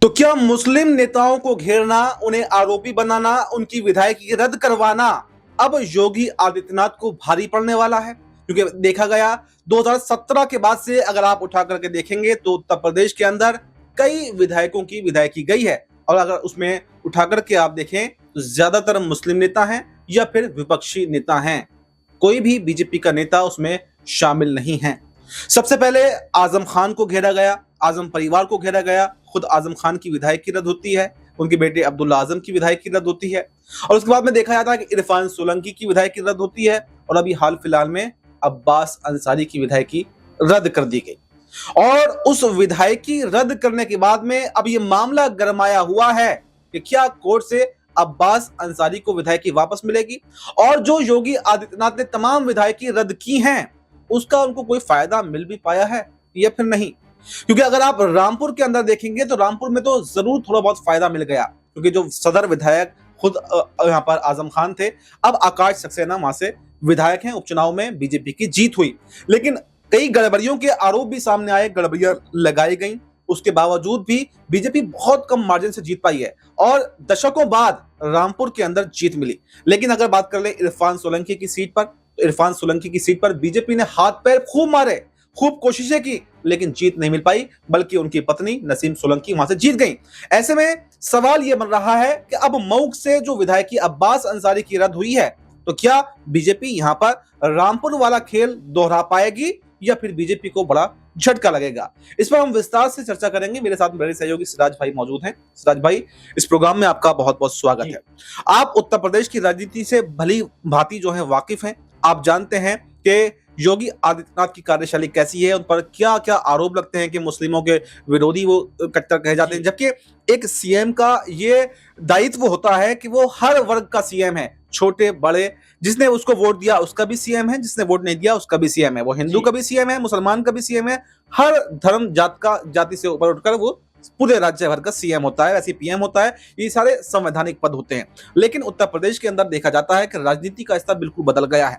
तो क्या मुस्लिम नेताओं को घेरना, उन्हें आरोपी बनाना, उनकी विधायकी रद्द करवाना अब योगी आदित्यनाथ को भारी पड़ने वाला है? क्योंकि देखा गया 2017 के बाद से अगर आप उठा करके देखेंगे तो उत्तर प्रदेश के अंदर कई विधायकों की विधायकी गई है, और अगर उसमें उठा करके आप देखें तो ज्यादातर मुस्लिम नेता हैं या फिर विपक्षी नेता हैं। कोई भी बीजेपी का नेता उसमें शामिल नहीं है। सबसे पहले आजम खान को घेरा गया, आजम परिवार को घेरा गया, खुद आजम खान की विधायकी रद्द होती है, उनके बेटे अब्दुल्ला आजम की विधायकी रद्द होती है, और उसके बाद में देखा जाता है कि इरफान सोलंकी की विधायकी रद्द होती है, और अभी हाल फिलहाल में अब्बास अंसारी की विधायकी रद्द कर दी गई। और उस विधायकी रद्द करने के बाद में अब ये मामला गरमाया हुआ है कि क्या कोर्ट से अब्बास अंसारी को विधायकी वापस मिलेगी, और जो योगी आदित्यनाथ ने तमाम विधायकी रद्द की हैं उसका उनको कोई फायदा मिल भी पाया है या फिर नहीं। क्योंकि अगर आप रामपुर के अंदर देखेंगे तो रामपुर में तो जरूर थोड़ा बहुत फायदा मिल गया, क्योंकि जो सदर विधायक खुद यहाँ पर आजम खान थे, अब आकाश सक्सेना वहां से विधायक हैं। उपचुनाव में बीजेपी की जीत हुई, लेकिन कई गड़बड़ियों के आरोप भी सामने आए, गड़बड़ियां लगाई गई, उसके बावजूद भी बीजेपी बहुत कम मार्जिन से जीत पाई है और दशकों बाद रामपुर के अंदर जीत मिली। लेकिन अगर बात कर ले इरफान सोलंकी की सीट पर, तो इरफान सोलंकी की सीट पर बीजेपी ने हाथ पैर खूब मारे, खूब कोशिशें की, लेकिन जीत नहीं मिल पाई, बल्कि उनकी पत्नी नसीम सोलंकी वहां से जीत गई। ऐसे में सवाल यह बन रहा है कि अब मऊ से जो विधायकी अब्बास अंसारी की रद्द हुई है, तो क्या बीजेपी यहां पर रामपुर वाला खेल दोहरा पाएगी या फिर बीजेपी को बड़ा झटका लगेगा? इस पर हम विस्तार से चर्चा करेंगे। मेरे साथ मेरे सहयोगी सिराज भाई मौजूद हैं। सिराज भाई, इस प्रोग्राम में आपका बहुत बहुत स्वागत है। आप उत्तर प्रदेश की राजनीति से भली भांति जो है वाकिफ हैं। आप जानते हैं कि योगी आदित्यनाथ की कार्यशैली कैसी है, उन पर क्या क्या आरोप लगते हैं कि मुस्लिमों के विरोधी वो कट्टर कहे जाते हैं, जबकि एक सीएम का ये दायित्व होता है कि वो हर वर्ग का सीएम है, छोटे बड़े, जिसने उसको वोट दिया उसका भी सीएम है, जिसने वोट नहीं दिया उसका भी सीएम है, वो हिंदू का भी सीएम है, मुसलमान का भी सीएम है, हर धर्म जाति से ऊपर उठकर वो पूरे राज्य भर का सीएम होता है, ऐसे पीएम होता है। ये सारे संवैधानिक पद होते हैं। लेकिन उत्तर प्रदेश के अंदर देखा जाता है कि राजनीति का स्तर बिल्कुल बदल गया है,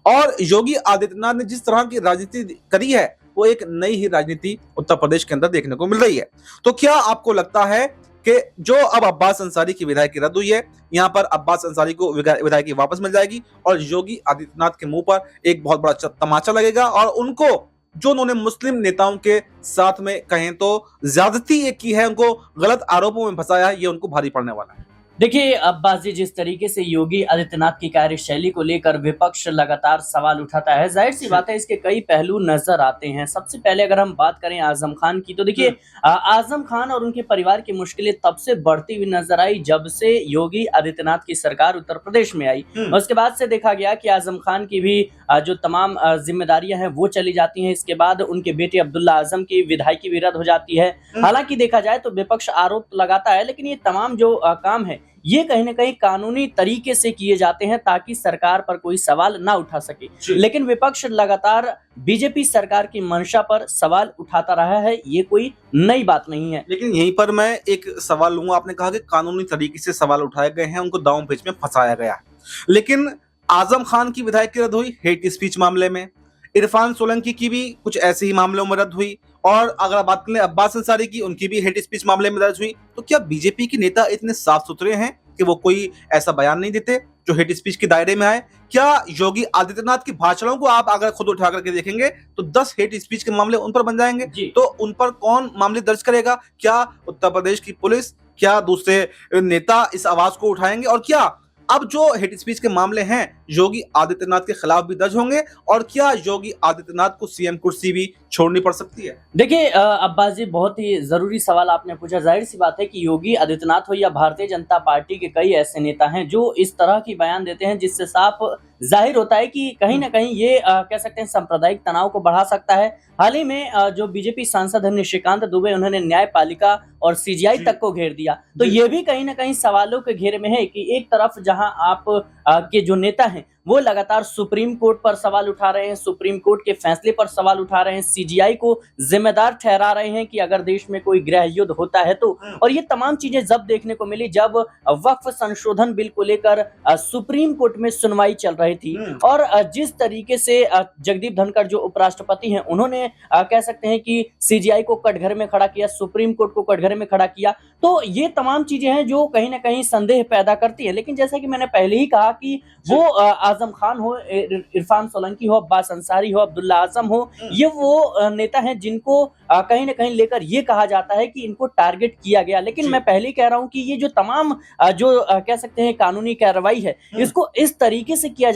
और योगी आदित्यनाथ ने जिस तरह की राजनीति करी है वो एक नई ही राजनीति उत्तर प्रदेश के अंदर देखने को मिल रही है। तो क्या आपको लगता है कि जो अब अब्बास अंसारी की विधायकी रद्द हुई है, यहाँ पर अब्बास अंसारी को विधायकी वापस मिल जाएगी और योगी आदित्यनाथ के मुंह पर एक बहुत बड़ा तमाचा लगेगा, और उनको जो उन्होंने मुस्लिम नेताओं के साथ में कहें तो ज्यादती ये की है, उनको गलत आरोपों में फंसाया है, ये उनको भारी पड़ने वाला है? देखिए अब्बास जी, जिस तरीके से योगी आदित्यनाथ की कार्यशैली को लेकर विपक्ष लगातार सवाल उठाता है, जाहिर सी बात है इसके कई पहलू नजर आते हैं। सबसे पहले अगर हम बात करें आजम खान की, तो देखिए आजम खान और उनके परिवार की मुश्किलें तब से बढ़ती हुई नजर आई जब से योगी आदित्यनाथ की सरकार उत्तर प्रदेश में आई। उसके बाद से देखा गया कि आजम खान की भी जो तमाम जिम्मेदारियां हैं वो चली जाती हैं। इसके बाद उनके बेटे अब्दुल्ला आजम की विधायकी भी रद्द हो जाती है। हालांकि देखा जाए तो विपक्ष आरोप लगाता है, लेकिन ये तमाम जो काम है ये कहीं ना कहीं कानूनी तरीके से किए जाते हैं ताकि सरकार पर कोई सवाल ना उठा सके। लेकिन विपक्ष लगातार बीजेपी सरकार की मंशा पर सवाल उठाता रहा है, ये कोई नई बात नहीं है। लेकिन यहीं पर मैं एक सवाल लूंगा। आपने कहा कि कानूनी तरीके से सवाल उठाए गए हैं, उनको दांव पेच में फंसाया गया है, लेकिन आजम खान की विधायकी रद्द हुई हेट स्पीच मामले में, इरफान सोलंकी की भी कुछ ऐसे ही मामलों में रद्द हुई, और अगर बात करें अब्बास अंसारी की, उनकी भी हेट स्पीच मामले में दर्ज हुई। तो क्या बीजेपी के नेता इतने साफ सुथरे हैं कि वो कोई ऐसा बयान नहीं देते जो हेट स्पीच के दायरे में आए? क्या योगी आदित्यनाथ के भाषणों को आप अगर खुद उठा करके देखेंगे तो 10 हेट स्पीच के मामले उन पर बन जाएंगे, तो उन पर कौन मामले दर्ज करेगा? क्या उत्तर प्रदेश की पुलिस, क्या दूसरे नेता इस आवाज को उठाएंगे? और क्या अब जो हेट स्पीच के मामले हैं योगी आदित्यनाथ के खिलाफ भी दर्ज होंगे, और क्या योगी आदित्यनाथ को सीएम कुर्सी भी छोड़नी पड़ सकती है? देखिए अब्बास जी, बहुत ही जरूरी सवाल आपने पूछा। जाहिर सी बात है कि योगी आदित्यनाथ हो या भारतीय जनता पार्टी के कई ऐसे नेता हैं जो इस तरह की बयान देते हैं जिससे साफ जाहिर होता है कि कहीं ना कहीं ये कह सकते हैं सांप्रदायिक तनाव को बढ़ा सकता है। हाल ही में जो बीजेपी सांसद है निशिकांत दुबे, उन्होंने न्यायपालिका और सीजीआई तक को घेर दिया। तो ये भी कहीं ना कहीं सवालों के घेरे में है कि एक तरफ जहां आप के जो नेता हैं वो लगातार सुप्रीम कोर्ट पर सवाल उठा रहे हैं, सुप्रीम कोर्ट के फैसले पर सवाल उठा रहे हैं, सीजीआई को जिम्मेदार ठहरा रहे हैं कि अगर देश में कोई गृह युद्ध होता है तो। और ये तमाम चीजें जब देखने को मिली जब वक्फ संशोधन बिल को लेकर सुप्रीम कोर्ट में सुनवाई चल रही थी, और जिस तरीके से जगदीप धनखड़ जो उपराष्ट्रपति हैं उन्होंने कह सकते हैं कि सीजीआई को कटघरे में खड़ा किया, सुप्रीम कोर्ट को कटघरे में खड़ा किया, तो ये तमाम चीजें हैं जो कहीं ना कहीं संदेह पैदा करती है। लेकिन जैसा कि मैंने पहले ही कहा कि वो आजम खान हो, इरफान सोलंकी हो, अब्बास अंसारी हो, अब्दुल्ला आजम हो, ये वो नेता हैं जिनको कहीं ना कहीं लेकर ये कहा जाता है कि इनको टारगेट किया गया। लेकिन मैं पहले ही कह रहा हूं कि ये जो तमाम जो कह सकते हैं कानूनी कार्रवाई है, इसको इस तरीके से किया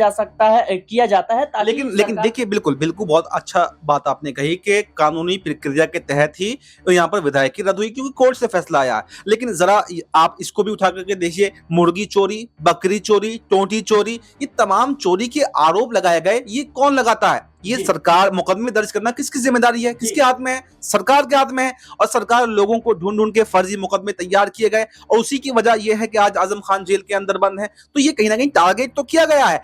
जाता है लेकिन देखिए, बिल्कुल बहुत अच्छा बात आपने कही कि कानूनी प्रक्रिया के तहत ही तो यहाँ पर विधायकी रद्द हुई क्योंकि कोर्ट से फैसला आया। लेकिन जरा आप इसको भी उठा करके देखिए, मुर्गी चोरी, बकरी चोरी, टोटी चोरी, ये तमाम चोरी के आरोप लगाए गए, ये कौन लगाता है? ये सरकार। मुकदमे दर्ज करना किसकी जिम्मेदारी है? किसके हाथ में है? सरकार के हाथ में है। और सरकार लोगों को ढूंढ के फर्जी मुकदमे तैयार किए गए, और उसी की वजह यह है कि आज आजम खान जेल के अंदर बंद है। तो ये कहीं ना कहीं टारगेट तो किया गया है।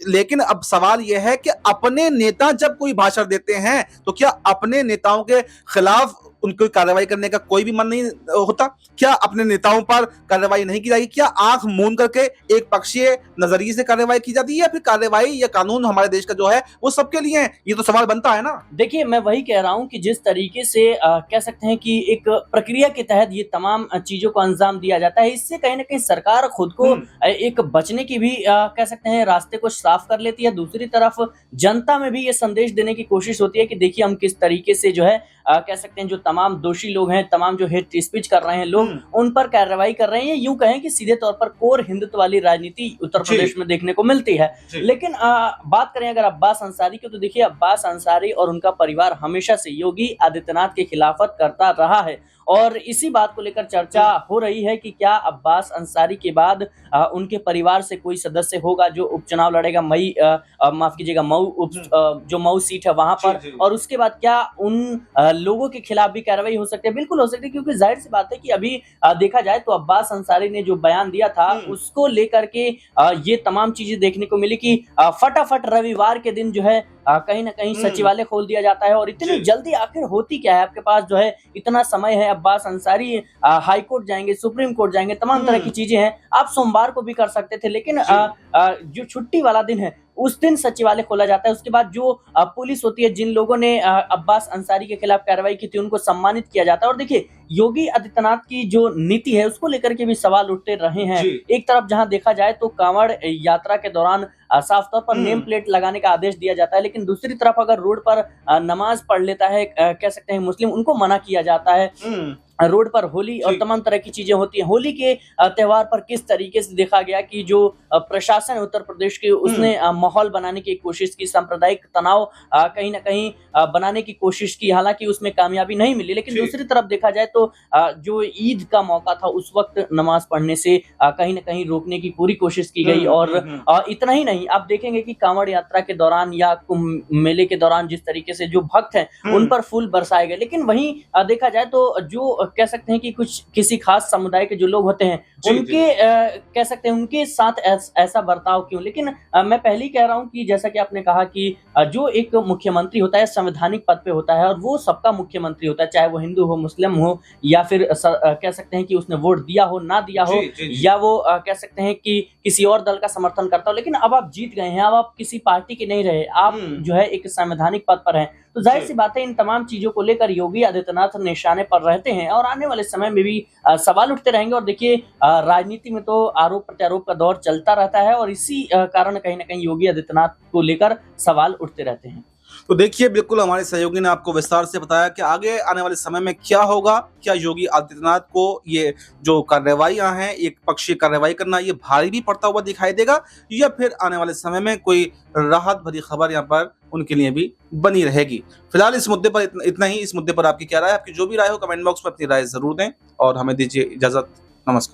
लेकिन अब सवाल यह है कि अपने नेता जब कोई भाषण देते हैं तो क्या अपने नेताओं के खिलाफ उनको कार्रवाई करने का कोई भी मन नहीं होता? क्या अपने नेताओं पर कार्रवाई नहीं की जाएगी? क्या आंख मूंद करके एक पक्षीय नजरिए से कार्रवाई की जाती है, या फिर कार्रवाई या कानून हमारे देश का जो है वो सबके लिए है? ये तो सवाल बनता है ना। देखिए, मैं वही कह रहा हूं कि जिस तरीके से कह सकते हैं कि एक प्रक्रिया के तहत ये तमाम चीजों को अंजाम दिया जाता है, इससे कहीं ना कहीं सरकार खुद को एक बचने की भी कह सकते हैं रास्ते को साफ कर लेती है। दूसरी तरफ जनता में भी ये संदेश देने की कोशिश होती है कि देखिए हम किस तरीके से जो है कह सकते हैं जो तमाम दोषी लोग हैं, तमाम जो हेट स्पीच कर रहे हैं लोग, उन पर कार्रवाई कर रहे हैं। यूं कहें कि सीधे तौर पर कोर हिंदुत्व वाली राजनीति उत्तर प्रदेश में देखने को मिलती है। लेकिन बात करें अगर अब्बास अंसारी की, तो देखिए अब्बास अंसारी और उनका परिवार हमेशा से योगी आदित्यनाथ के खिलाफत करता रहा है, और इसी बात को लेकर चर्चा हो रही है कि क्या अब्बास अंसारी के बाद उनके परिवार से कोई सदस्य होगा जो उपचुनाव लड़ेगा माफ कीजिएगा मऊ जो मऊ सीट है वहां पर, और उसके बाद क्या उन लोगों के खिलाफ भी कार्रवाई हो सकती है? बिल्कुल हो सकती है, क्योंकि जाहिर सी बात है कि अभी देखा जाए तो अब्बास अंसारी ने जो बयान दिया था उसको लेकर के ये तमाम चीजें देखने को मिली कि फटाफट रविवार के दिन जो है कहीं ना कहीं सचिवालय खोल दिया जाता है। और इतनी जल्दी आखिर होती क्या है? आपके पास जो है इतना समय है, अब्बास अंसारी हाई कोर्ट जाएंगे, सुप्रीम कोर्ट जाएंगे, तमाम तरह की चीजें हैं, आप सोमवार को भी कर सकते थे। लेकिन जो छुट्टी वाला दिन है उस दिन सचिवालय खोला जाता है। उसके बाद जो पुलिस होती है, जिन लोगों ने अब्बास अंसारी के खिलाफ कार्रवाई की थी, उनको सम्मानित किया जाता है। और देखिए योगी आदित्यनाथ की जो नीति है उसको लेकर के भी सवाल उठते रहे हैं। एक तरफ जहां देखा जाए तो कांवड़ यात्रा के दौरान साफ तौर पर नेम प्लेट लगाने का आदेश दिया जाता है, लेकिन दूसरी तरफ अगर रोड पर नमाज पढ़ लेता है कह सकते हैं मुस्लिम, उनको मना किया जाता है। रोड पर होली और तमाम तरह की चीजें होती हैं। होली के त्योहार पर किस तरीके से देखा गया कि जो प्रशासन उत्तर प्रदेश के उसने माहौल बनाने की कोशिश की, सांप्रदायिक तनाव कहीं ना कहीं बनाने की कोशिश की, हालांकि उसमें कामयाबी नहीं मिली। लेकिन दूसरी तरफ देखा जाए तो जो ईद का मौका था उस वक्त नमाज पढ़ने से कहीं ना कहीं रोकने की पूरी कोशिश की गई। और इतना ही नहीं, आप देखेंगे कि कांवड़ यात्रा के दौरान या कुंभ मेले के दौरान जिस तरीके से जो भक्त हैं उन पर फूल बरसाए गए। लेकिन वहीं देखा जाए तो जो कह सकते हैं कि किसी खास समुदाय के जो लोग होते हैं उनके कह सकते हैं उनके साथ ऐसा बर्ताव क्यों? लेकिन मैं पहले ही कह रहा हूं कि जैसा कि आपने कहा कि जो एक मुख्यमंत्री होता है संवैधानिक पद पे होता है और वो सबका मुख्यमंत्री होता है, चाहे वो हिंदू हो, मुस्लिम हो, या फिर कह सकते हैं कि उसने वोट दिया हो ना दिया हो, या वो कह सकते हैं कि किसी और दल का समर्थन करता हो। लेकिन अब आप जीत गए हैं, अब आप किसी पार्टी के नहीं रहे, आप जो है एक संवैधानिक पद पर हैं, तो जाहिर सी बात है इन तमाम चीजों को लेकर योगी आदित्यनाथ निशाने पर रहते हैं और आने वाले समय में भी सवाल उठते रहेंगे। और देखिए राजनीति में तो आरोप प्रत्यारोप का दौर चलता रहता है और इसी कारण कहीं ना कहीं योगी आदित्यनाथ को लेकर सवाल उठते रहते हैं। तो देखिए, बिल्कुल हमारे सहयोगी ने आपको विस्तार से बताया कि आगे आने वाले समय में क्या होगा। क्या योगी आदित्यनाथ को ये जो कार्रवाइयां हैं, एक पक्षीय कार्रवाई करना, ये भारी भी पड़ता हुआ दिखाई देगा, या फिर आने वाले समय में कोई राहत भरी खबर यहाँ पर उनके लिए भी बनी रहेगी। फिलहाल इस मुद्दे पर इतना ही। इस मुद्दे पर आपकी क्या राय है? आपकी जो भी राय हो कमेंट बॉक्स में अपनी राय जरूर दें और हमें दीजिए इजाजत। नमस्कार।